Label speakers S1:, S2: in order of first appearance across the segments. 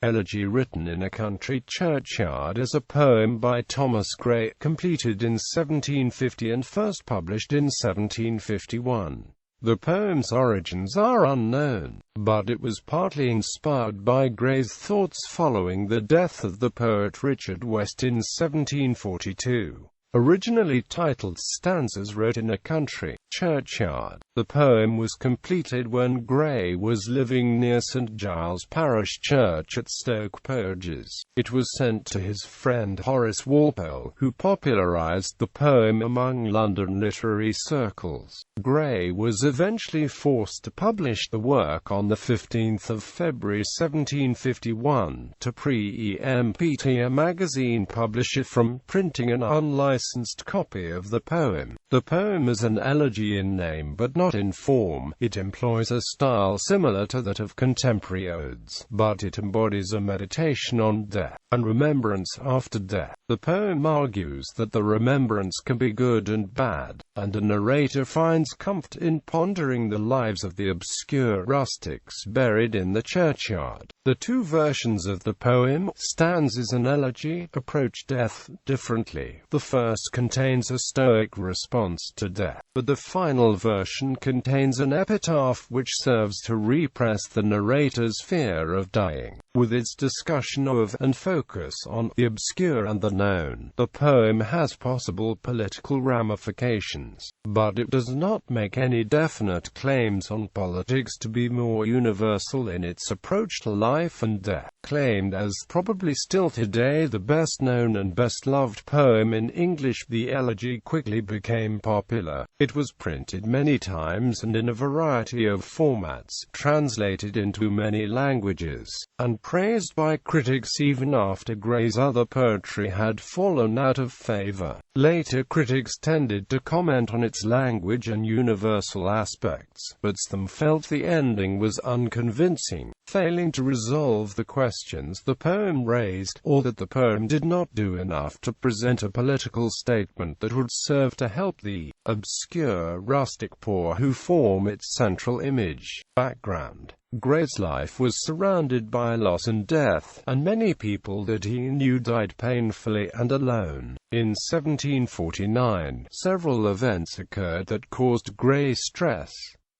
S1: Elegy Written in a Country Churchyard is a poem by Thomas Gray, completed in 1750 and first published in 1751. The poem's origins are unknown, but it was partly inspired by Gray's thoughts following the death of the poet Richard West in 1742. Originally titled Stanzas Wrote in a Country Churchyard, the poem was completed when Gray was living near St Giles parish church at Stoke Poges. It was sent to his friend Horace Walpole, who popularised the poem among London literary circles. Gray was eventually forced to publish the work on 15 February 1751, to preempt a magazine publisher from printing an unlicensed copy of the poem. The poem is an elegy in name but not in form. It employs a style similar to that of contemporary odes, but it embodies a meditation on death and remembrance after death. The poem argues that the remembrance can be good and bad, and a narrator finds comfort in pondering the lives of the obscure rustics buried in the churchyard. The two versions of the poem, stanzas and elegy, approach death differently. The first contains a stoic response to death, but the final version contains an epitaph which serves to repress the narrator's fear of dying. With its discussion of and focus on the obscure and the known, the poem has possible political ramifications, but it does not make any definite claims on politics to be more universal in its approach to life and death. Claimed as probably still today the best known and best loved poem in English, the elegy quickly became popular. It was printed many times and in a variety of formats, translated into many languages, and praised by critics even after Gray's other poetry had fallen out of favor. Later critics tended to comment on its language and universal aspects, but some felt the ending was unconvincing, failing to resolve the questions the poem raised, or that the poem did not do enough to present a political statement that would serve to help the obscure rustic poor who form its central image. Background: Gray's life was surrounded by loss and death, and many people that he knew died painfully and alone. In 1749, several events occurred that caused Gray stress.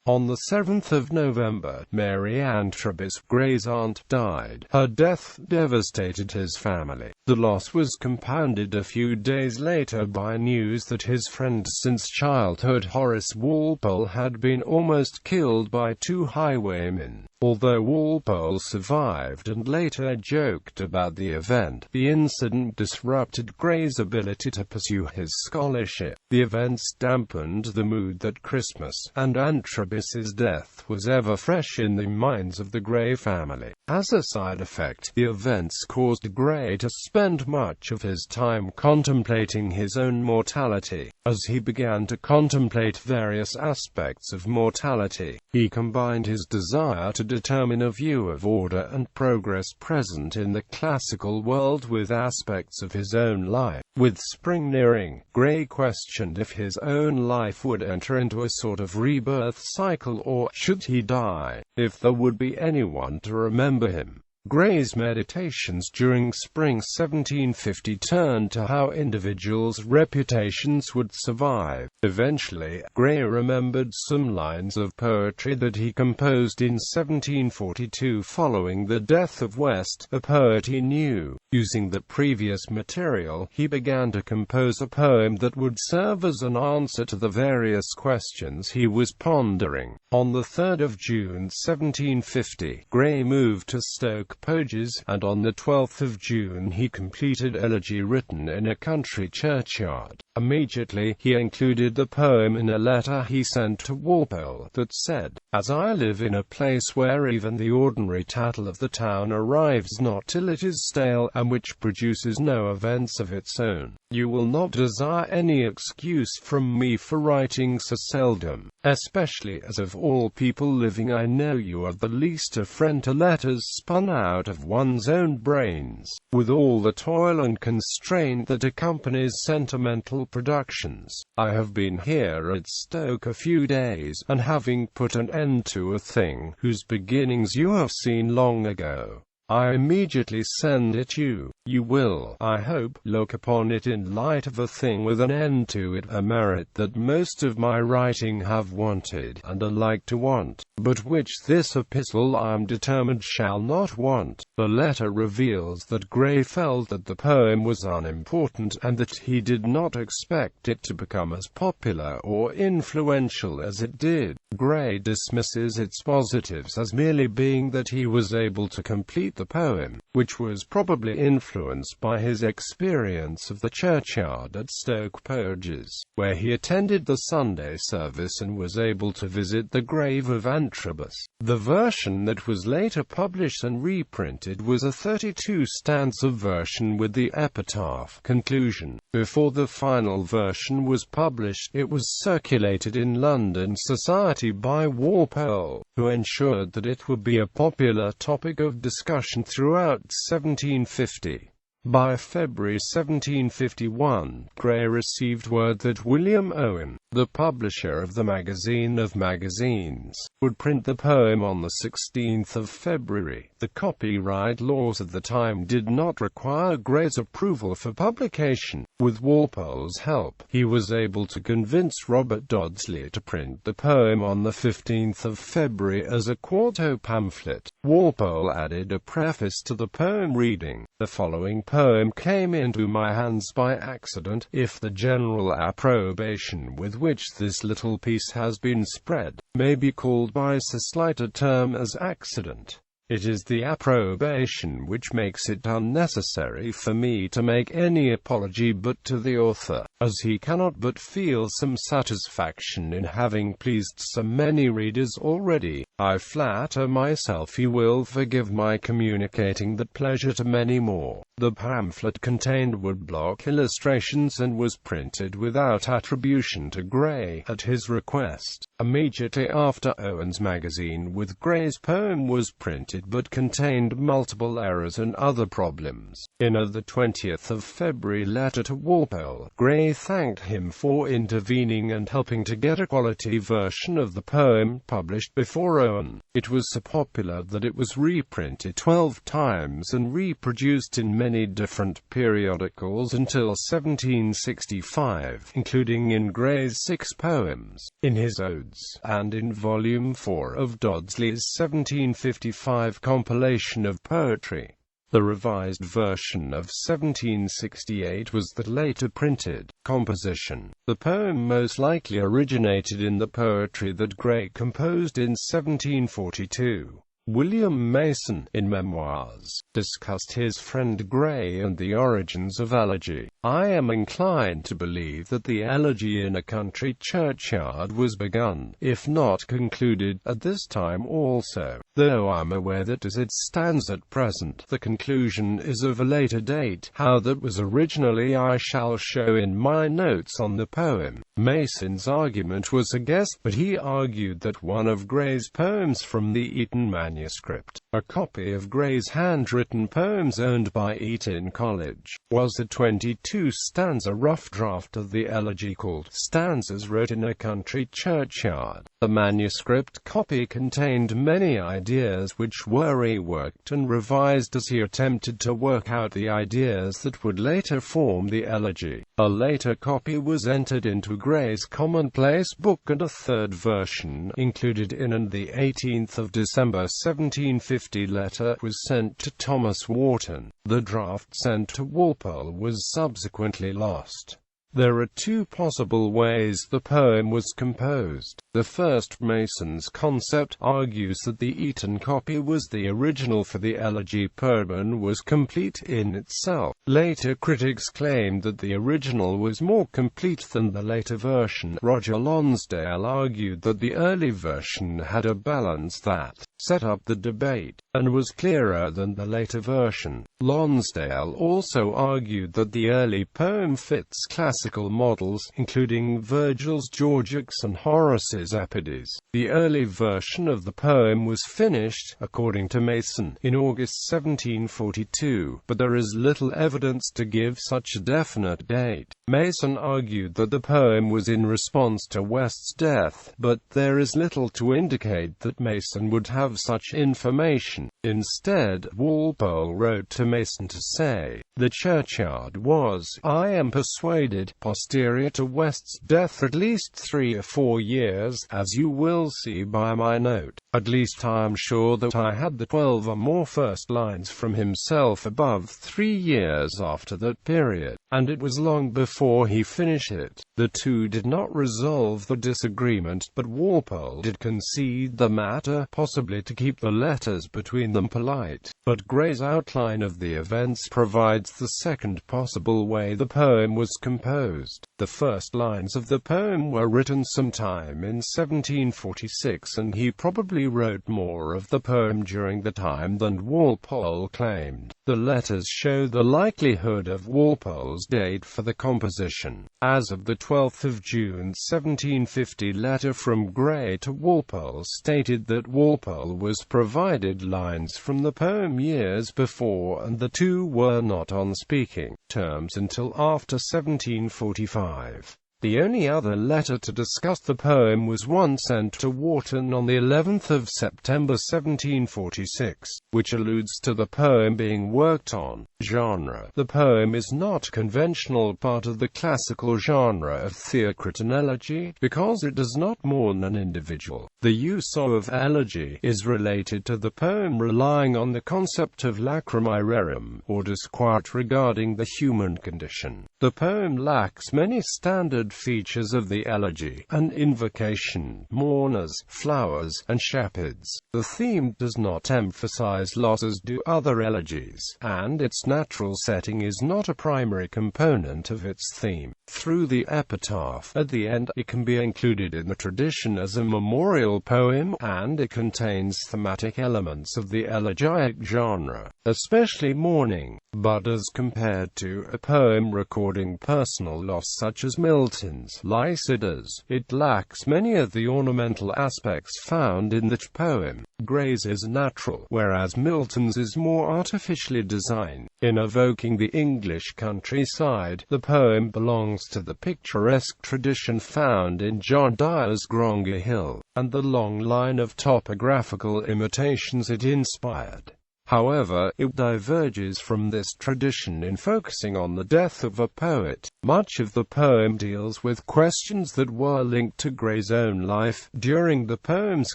S1: On the 7th of November, Mary Antrobus, Gray's aunt, died. Her death devastated his family. The loss was compounded a few days later by news that his friend since childhood, Horace Walpole, had been almost killed by two highwaymen. Although Walpole survived and later joked about the event, the incident disrupted Gray's ability to pursue his scholarship. The events dampened the mood that Christmas and Antrobus's death was ever fresh in the minds of the Gray family. As a side effect, the events caused Gray to spend much of his time contemplating his own mortality. As he began to contemplate various aspects of mortality, he combined his desire to determine a view of order and progress present in the classical world with aspects of his own life. With spring nearing, Gray questioned if his own life would enter into a sort of rebirth cycle, or, should he die, if there would be anyone to remember him. Gray's meditations during spring 1750 turned to how individuals' reputations would survive. Eventually, Gray remembered some lines of poetry that he composed in 1742 following the death of West, a poet he knew. Using the previous material, he began to compose a poem that would serve as an answer to the various questions he was pondering. On the 3rd of June 1750, Gray moved to Stoke Poges, and on the 12th of June he completed Elegy Written in a Country Churchyard. Immediately, he included the poem in a letter he sent to Walpole that said, "As I live in a place where even the ordinary tattle of the town arrives not till it is stale, and which produces no events of its own, you will not desire any excuse from me for writing so seldom, especially as of all people living I know you are the least a friend to letters spun out of one's own brains, with all the toil and constraint that accompanies sentimental productions. I have been here at Stoke a few days, and having put an end to a thing whose beginnings you have seen long ago, I immediately send it you. You will, I hope, look upon it in light of a thing with an end to it, a merit that most of my writing have wanted, and are like to want, but which this epistle I am determined shall not want. The letter reveals that Gray felt that the poem was unimportant, and that he did not expect it to become as popular or influential as it did. Gray dismisses its positives as merely being that he was able to complete the poem, which was probably influenced by his experience of the churchyard at Stoke Poges, where he attended the Sunday service and was able to visit the grave of Antrobus. The version that was later published and reprinted was a 32-stanza version with the epitaph conclusion. Before the final version was published, it was circulated in London society by Walpole, who ensured that it would be a popular topic of discussion throughout 1750. By February 1751, Gray received word that William Owen, the publisher of the Magazine of Magazines, would print the poem on the 16th of February. The copyright laws at the time did not require Gray's approval for publication. With Walpole's help, he was able to convince Robert Dodsley to print the poem on the 15th of February as a quarto pamphlet. Walpole added a preface to the poem reading, "The following poem came into my hands by accident. If the general approbation with which this little piece has been spread may be called by so slight a term as accident, it is the approbation which makes it unnecessary for me to make any apology but to the author, as he cannot but feel some satisfaction in having pleased so many readers already. I flatter myself he will forgive my communicating that pleasure to many more." The pamphlet contained woodblock illustrations and was printed without attribution to Gray, at his request. Immediately after, Owen's magazine with Gray's poem was printed but contained multiple errors and other problems. In a 20th of February letter to Walpole, Gray thanked him for intervening and helping to get a quality version of the poem published before Owen. It was so popular that it was reprinted 12 times and reproduced in many different periodicals until 1765, including in Gray's 6 poems, in his Odes, and in Volume 4 of Dodsley's 1755 compilation of poetry. The revised version of 1768 was the later printed composition. The poem most likely originated in the poetry that Gray composed in 1742. William Mason, in Memoirs, discussed his friend Gray and the origins of elegy. "I am inclined to believe that the Elegy in a Country Churchyard was begun, if not concluded, at this time also, though I am aware that as it stands at present, the conclusion is of a later date. How that was originally I shall show in my notes on the poem." Mason's argument was a guess, but he argued that one of Gray's poems from the Eton manuscript, a copy of Gray's handwritten poems owned by Eton College, was a 22-stanza rough draft of the elegy called Stanzas Wrote in a Country Churchyard. The manuscript copy contained many ideas which were reworked and revised as he attempted to work out the ideas that would later form the elegy. A later copy was entered into Gray's commonplace book, and a third version, included in an 18th of December 1750 letter, was sent to Thomas Warton. The draft sent to Walpole was subsequently lost. There are 2 possible ways the poem was composed. The first, Mason's concept, argues that the Eton copy was the original for the elegy poem and was complete in itself. Later critics claimed that the original was more complete than the later version. Roger Lonsdale argued that the early version had a balance that set up the debate, and was clearer than the later version. Lonsdale also argued that the early poem fits classical classical models, including Virgil's Georgics and Horace's Epides. The early version of the poem was finished, according to Mason, in August 1742, but there is little evidence to give such a definite date. Mason argued that the poem was in response to West's death, but there is little to indicate that Mason would have such information. Instead, Walpole wrote to Mason to say, "The churchyard was, I am persuaded, posterior to West's death at least 3 or 4 years, as you will see by my note. At least I am sure that I had the 12 or more first lines from himself above 3 years after that period, and it was long before he finished it." The two did not resolve the disagreement, but Walpole did concede the matter, possibly to keep the letters between them polite. But Gray's outline of the events provides the second possible way the poem was composed. The first lines of the poem were written sometime in 1746, and he probably wrote more of the poem during the time than Walpole claimed. The letters show the likelihood of Walpole's date for the composition. As of the 12th of June 1750, letter from Gray to Walpole stated that Walpole was provided lines from the poem years before, and the two were not on speaking terms until after 1745. The only other letter to discuss the poem was one sent to Wharton on the 11th of September 1746, which alludes to the poem being worked on. Genre. The poem is not conventional part of the classical genre of theacritan elegy, because it does not mourn an individual. The use of elegy is related to the poem relying on the concept of lacrimae rerum, or disquiet regarding the human condition. The poem lacks many standard features of the elegy: an invocation, mourners, flowers, and shepherds. The theme does not emphasize loss as do other elegies, and its natural setting is not a primary component of its theme. Through the epitaph at the end, it can be included in the tradition as a memorial poem, and it contains thematic elements of the elegiac genre, especially mourning. But as compared to a poem recording personal loss such as Milton's Lycidas, it lacks many of the ornamental aspects found in that poem. Gray's is natural, whereas Milton's is more artificially designed. In evoking the English countryside, the poem belongs to the picturesque tradition found in John Dyer's Grongar Hill, and the long line of topographical imitations it inspired. However, it diverges from this tradition in focusing on the death of a poet. Much of the poem deals with questions that were linked to Gray's own life. During the poem's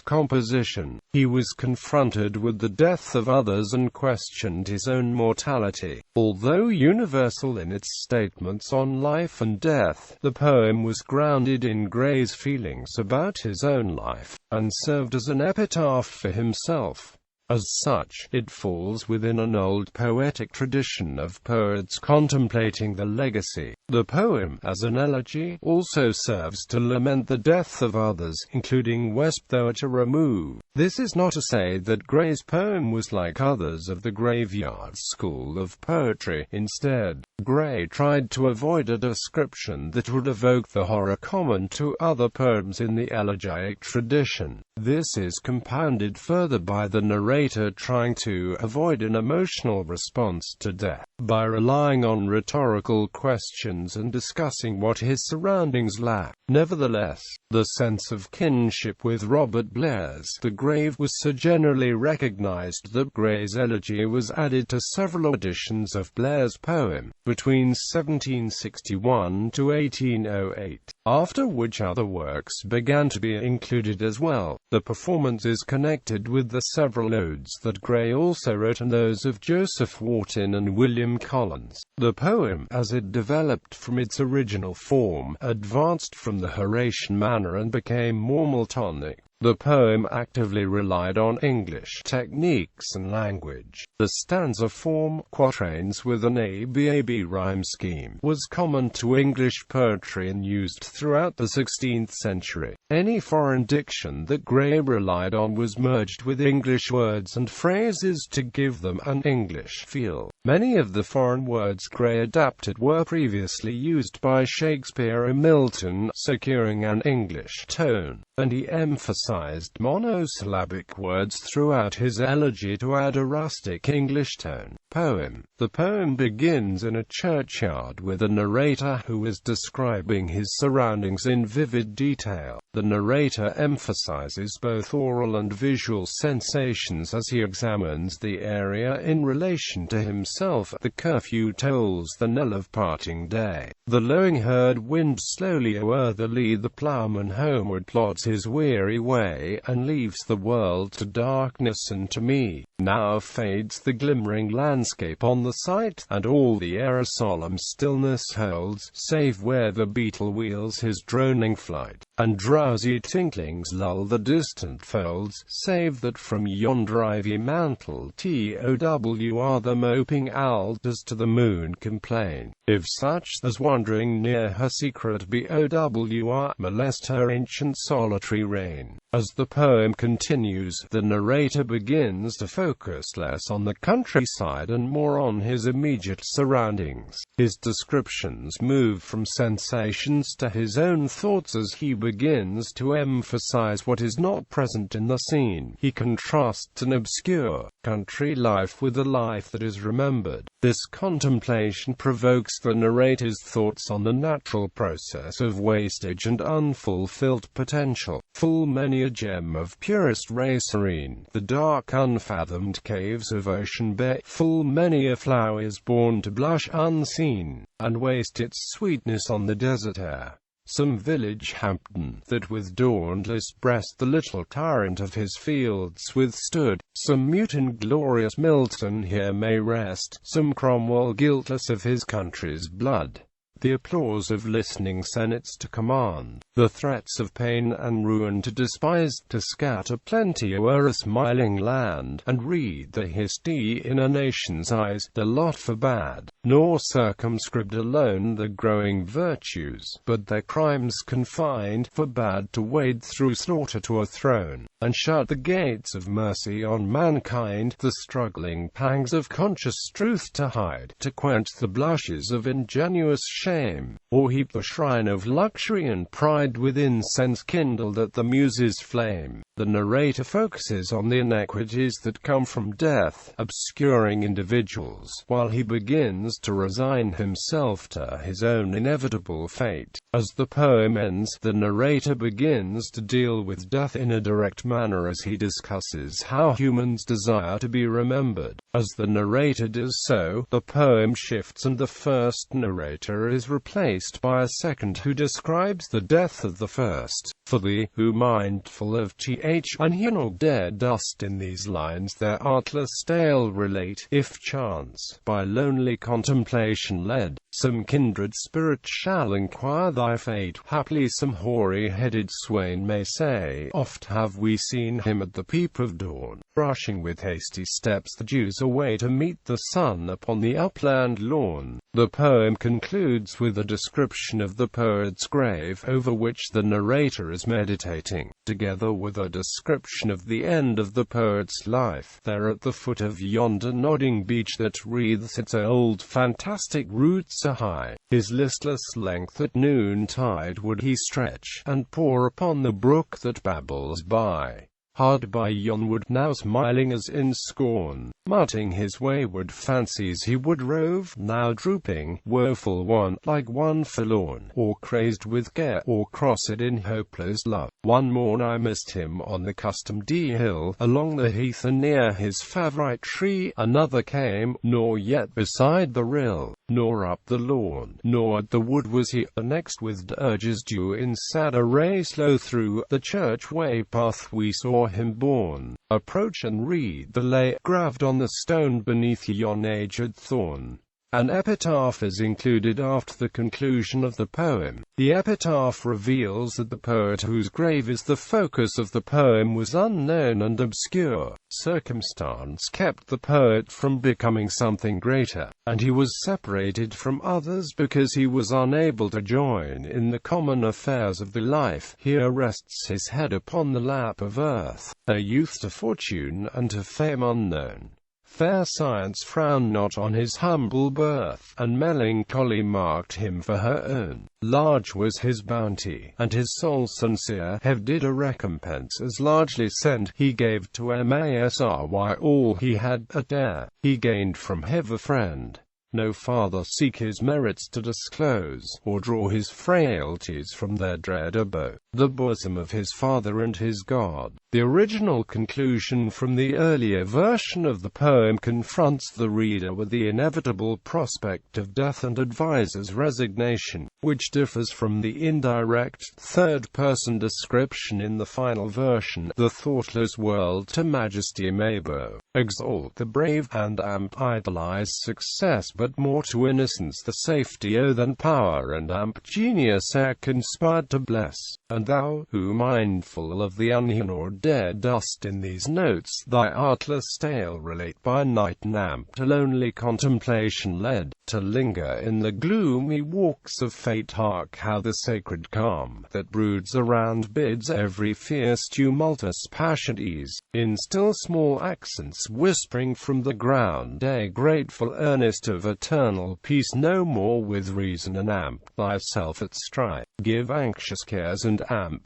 S1: composition, he was confronted with the death of others and questioned his own mortality. Although universal in its statements on life and death, the poem was grounded in Gray's feelings about his own life, and served as an epitaph for himself. As such, it falls within an old poetic tradition of poets contemplating the legacy. The poem, as an elegy, also serves to lament the death of others, including West, though at a remove. This is not to say that Gray's poem was like others of the graveyard school of poetry. Instead, Gray tried to avoid a description that would evoke the horror common to other poems in the elegiac tradition. This is compounded further by the narrator trying to avoid an emotional response to death, by relying on rhetorical questions and discussing what his surroundings lack. Nevertheless, the sense of kinship with Robert Blair's The Grave was so generally recognized that Gray's elegy was added to several editions of Blair's poem, between 1761 to 1808, after which other works began to be included as well. The performance is connected with the several odes that Gray also wrote and those of Joseph Warton and William Collins. The poem, as it developed from its original form, advanced from the Horatian manner and became more Miltonic. The poem actively relied on English techniques and language. The stanza form, quatrains with an ABAB rhyme scheme, was common to English poetry and used throughout the 16th century. Any foreign diction that Gray relied on was merged with English words and phrases to give them an English feel. Many of the foreign words Gray adapted were previously used by Shakespeare or Milton, securing an English tone, and he emphasized monosyllabic words throughout his elegy to add a rustic English tone. Poem. The poem begins in a churchyard with a narrator who is describing his surroundings in vivid detail. The narrator emphasizes both oral and visual sensations as he examines the area in relation to himself. The curfew tolls the knell of parting day. The lowing herd winds slowly o'er the lea. The ploughman homeward plods his weary way, and leaves the world to darkness and to me. Now fades the glimmering landscape on the sight, and all the air a solemn stillness holds, save where the beetle wheels his droning flight, and drowsy tinklings lull the distant folds, save that from yonder ivy mantle TOWR the moping alders to the moon complain, if such as wandering near her secret BOWR molest her ancient solitary reign. As the poem continues, the narrator begins to focus less on the countryside and more on his immediate surroundings. His descriptions move from sensations to his own thoughts as he begins to emphasize what is not present in the scene. He contrasts an obscure country life with a life that is remembered. This contemplation provokes the narrator's thoughts on the natural process of wastage and unfulfilled potential. Full many a gem of purest ray serene, the dark unfathomed caves of ocean bay, full many a flower is born to blush unseen, and waste its sweetness on the desert air. Some village Hampden, that with dauntless breast the little tyrant of his fields withstood, some mute inglorious Milton here may rest, some Cromwell guiltless of his country's blood. The applause of listening senates to command, the threats of pain and ruin to despise, to scatter plenty o'er a smiling land, and read the history in a nation's eyes, the lot for bad, nor circumscribed alone the growing virtues, but their crimes confined, for bad to wade through slaughter to a throne, and shut the gates of mercy on mankind, the struggling pangs of conscious truth to hide, to quench the blushes of ingenuous shame, or heap the shrine of luxury and pride with incense kindled at the muses' flame. The narrator focuses on the inequities that come from death, obscuring individuals, while he begins to resign himself to his own inevitable fate. As the poem ends, the narrator begins to deal with death in a direct manner as he discusses how humans desire to be remembered. As the narrator does so, the poem shifts and the first narrator is replaced by a second who describes the death of the first. For thee, who mindful of unhewn dead dust in these lines their artless tale relate, if chance, by lonely contemplation led, some kindred spirit shall inquire thy fate. Haply some hoary-headed swain may say, oft have we seen him at the peep of dawn, brushing with hasty steps the dews away to meet the sun upon the upland lawn. The poem concludes with a description of the poet's grave, over which the narrator is meditating, together with a description of the end of the poet's life, there at the foot of yonder nodding beech that wreathes its old fantastic roots high. His listless length at noontide would he stretch, and pour upon the brook that babbles by. Hard by yon wood, now smiling as in scorn, mutting his wayward fancies he would rove, now drooping, woeful one, like one forlorn, or crazed with care, or crossed in hopeless love. One morn I missed him on the customed hill, along the heath and near his favourite tree. Another came, nor yet beside the rill, nor up the lawn, nor at the wood was he. The next with dirges due in sad array, slow through the church-way path we saw him borne. Approach and read the lay, graved on the stone beneath yon aged thorn. An epitaph is included after the conclusion of the poem. The epitaph reveals that the poet whose grave is the focus of the poem was unknown and obscure. Circumstance kept the poet from becoming something greater, and he was separated from others because he was unable to join in the common affairs of the life. Here rests his head upon the lap of earth, a youth to fortune and to fame unknown. Fair science frowned not on his humble birth, and melancholy marked him for her own. Large was his bounty, and his soul sincere, Heaven did a recompense as largely send. He gave to Masry all he had, a dare, he gained from Heaven a friend. No farther seek his merits to disclose, or draw his frailties from their dread abode, the bosom of his Father and his God. The original conclusion from the earlier version of the poem confronts the reader with the inevitable prospect of death and advises resignation, which differs from the indirect, third-person description in the final version. The thoughtless world to majesty may bow, exalt the brave, and idolize success, but more to innocence the safety than power, and genius conspired to bless. And thou, who mindful of the unhewn dead dost in these notes thy artless tale relate, by night and to lonely contemplation led, to linger in the gloomy walks of fate, hark how the sacred calm that broods around bids every fierce tumultuous passion ease, in still small accents whispering from the ground, a grateful earnest of eternal peace, no more with reason and thyself at strife, give anxious cares and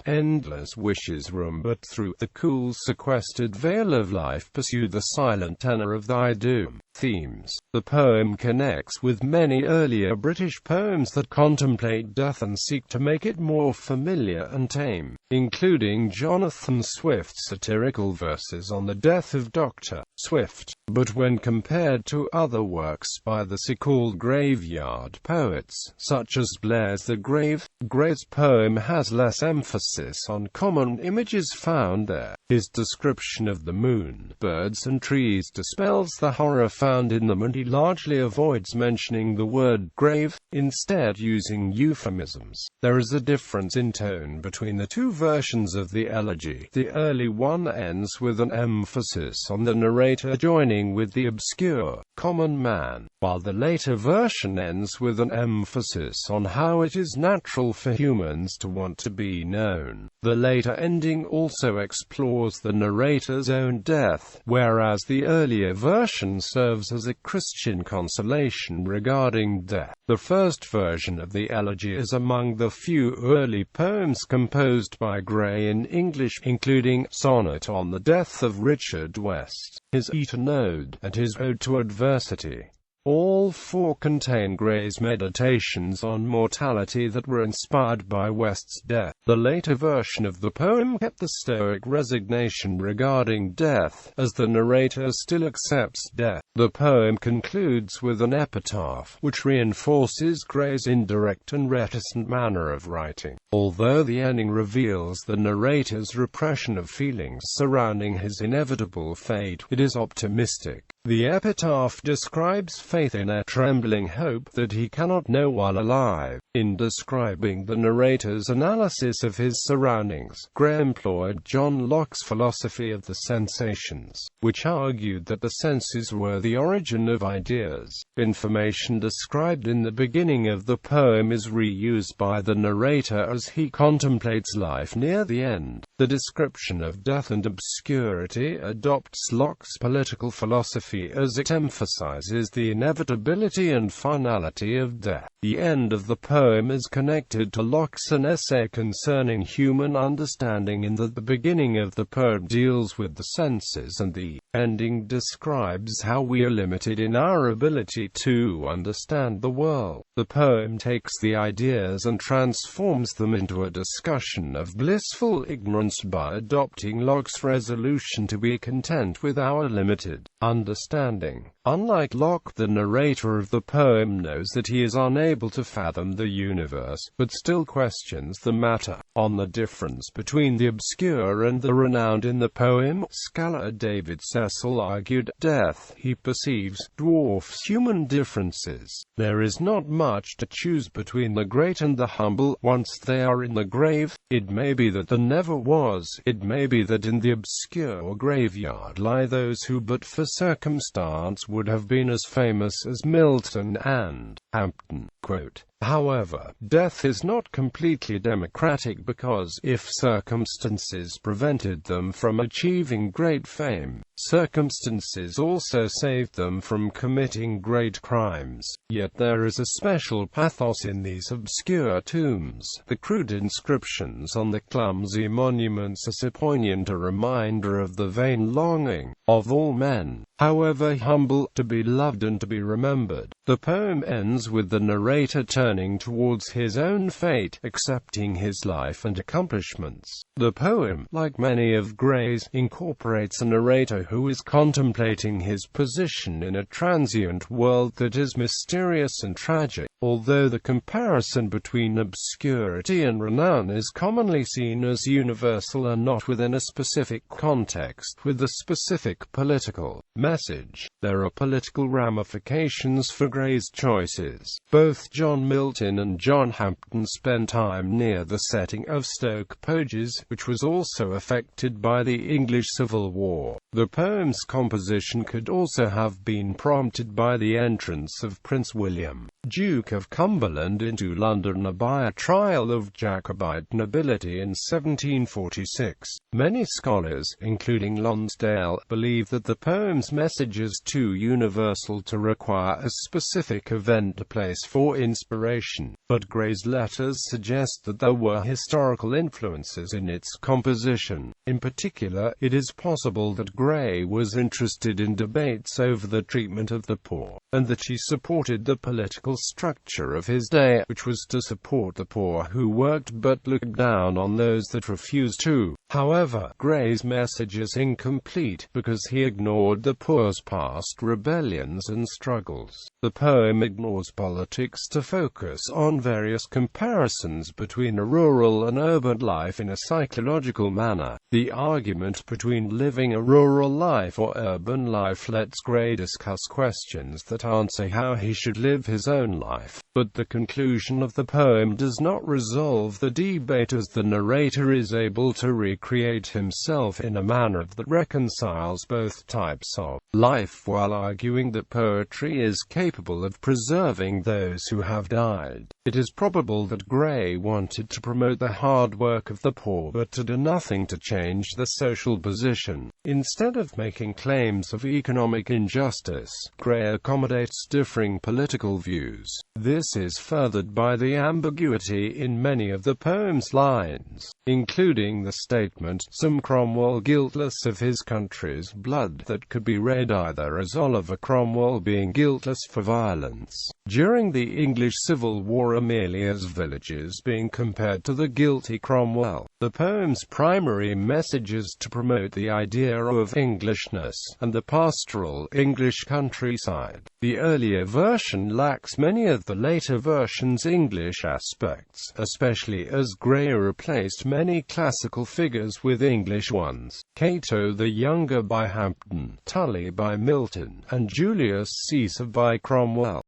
S1: endless wishes room, but through the cool sequestered veil of life pursue the silent tenor of thy doom. Themes. The poem connects with many earlier British poems that contemplate death and seek to make it more familiar and tame, including Jonathan Swift's satirical verses on the death of Dr. Swift. But when compared to other works by the so-called graveyard poets, such as Blair's The Grave, Gray's poem has less emphasis on common images found there. His description of the moon, birds and trees dispels the horror found in them, and he largely avoids mentioning the word grave, instead using euphemisms. There is a difference in tone between the two versions of the elegy. The early one ends with an emphasis on the narrator joining with the obscure, common man, while the later version ends with an emphasis on how it is natural for humans to want to be known. The later ending also explores the narrator's own death, whereas the earlier version serves as a Christian consolation regarding death. The first version of the elegy is among the few early poems composed by Gray in English, including Sonnet on the Death of Richard West, his Eton Ode, and his Ode to Adversity. All four contain Gray's meditations on mortality that were inspired by West's death. The later version of the poem kept the stoic resignation regarding death, as the narrator still accepts death. The poem concludes with an epitaph, which reinforces Gray's indirect and reticent manner of writing. Although the ending reveals the narrator's repression of feelings surrounding his inevitable fate, it is optimistic. The epitaph describes faith in a trembling hope that he cannot know while alive. In describing the narrator's analysis of his surroundings, Gray employed John Locke's philosophy of the sensations, which argued that the senses were the origin of ideas. Information described in the beginning of the poem is reused by the narrator as he contemplates life near the end. The description of death and obscurity adopts Locke's political philosophy as it emphasizes the inevitability and finality of death. The end of the poem is connected to Locke's an essay concerning human understanding, in that the beginning of the poem deals with the senses and the ending describes how we are limited in our ability to understand the world. The poem takes the ideas and transforms them into a discussion of blissful ignorance by adopting Locke's resolution to be content with our limited understanding. Unlike Locke, the narrator of the poem knows that he is unable unable to fathom the universe, but still questions the matter. On the difference between the obscure and the renowned in the poem, scholar David Cecil argued, death, he perceives, dwarfs human differences. There is not much to choose between the great and the humble. Once they are in the grave, it may be that there never was. It may be that in the obscure graveyard lie those who but for circumstance would have been as famous as Milton and Hampden. Quote, however, death is not completely democratic because, if circumstances prevented them from achieving great fame, circumstances also saved them from committing great crimes. Yet there is a special pathos in these obscure tombs. The crude inscriptions on the clumsy monuments are so poignant a reminder of the vain longing of all men, however humble, to be loved and to be remembered. The poem ends with the narrator turning towards his own fate, accepting his life and accomplishments. The poem, like many of Gray's, incorporates a narrator who is contemplating his position in a transient world that is mysterious and tragic. Although the comparison between obscurity and renown is commonly seen as universal and not within a specific context with a specific political message, there are political ramifications for Gray's choices. Both John Milton and John Hampden spent time near the setting of Stoke Poges, which was also affected by the English Civil War. The poem's composition could also have been prompted by the entrance of Prince William, Duke of Cumberland, into London by a trial of Jacobite nobility in 1746. Many scholars, including Lonsdale, believe that the poem's message is too universal to require a specific event or place for inspiration, but Gray's letters suggest that there were historical influences in its composition. In particular, it is possible that Gray was interested in debates over the treatment of the poor, and that he supported the political structure of his day, which was to support the poor who worked but looked down on those that refused to. However, Gray's message is incomplete, because he ignored the poor's past rebellions and struggles. The poem ignores politics to focus on various comparisons between a rural and urban life in a psychological manner. The argument between living a rural life or urban life lets Gray discuss questions that answer how he should live his own life, but the conclusion of the poem does not resolve the debate, as the narrator is able to recreate himself in a manner that reconciles both types of life while arguing that poetry is capable of preserving those who have died. It is probable that Gray wanted to promote the hard work of the poor but to do nothing to change the social position. Instead of making claims of economic injustice, Gray accommodates differing political views. This is furthered by the ambiguity in many of the poem's lines, including the statement, "Some Cromwell guiltless of his country's blood," that could be read either as Oliver Cromwell being guiltless for violence during the English Civil War or merely as villages being compared to the guilty Cromwell. The poem's primary message is to promote the idea of Englishness and the pastoral English countryside. The earlier version lacks many of the later version's English aspects, especially as Gray replaced many classical figures with English ones. Cato the Younger by Hampden, Tully by Milton, and Julius Caesar by Cromwell.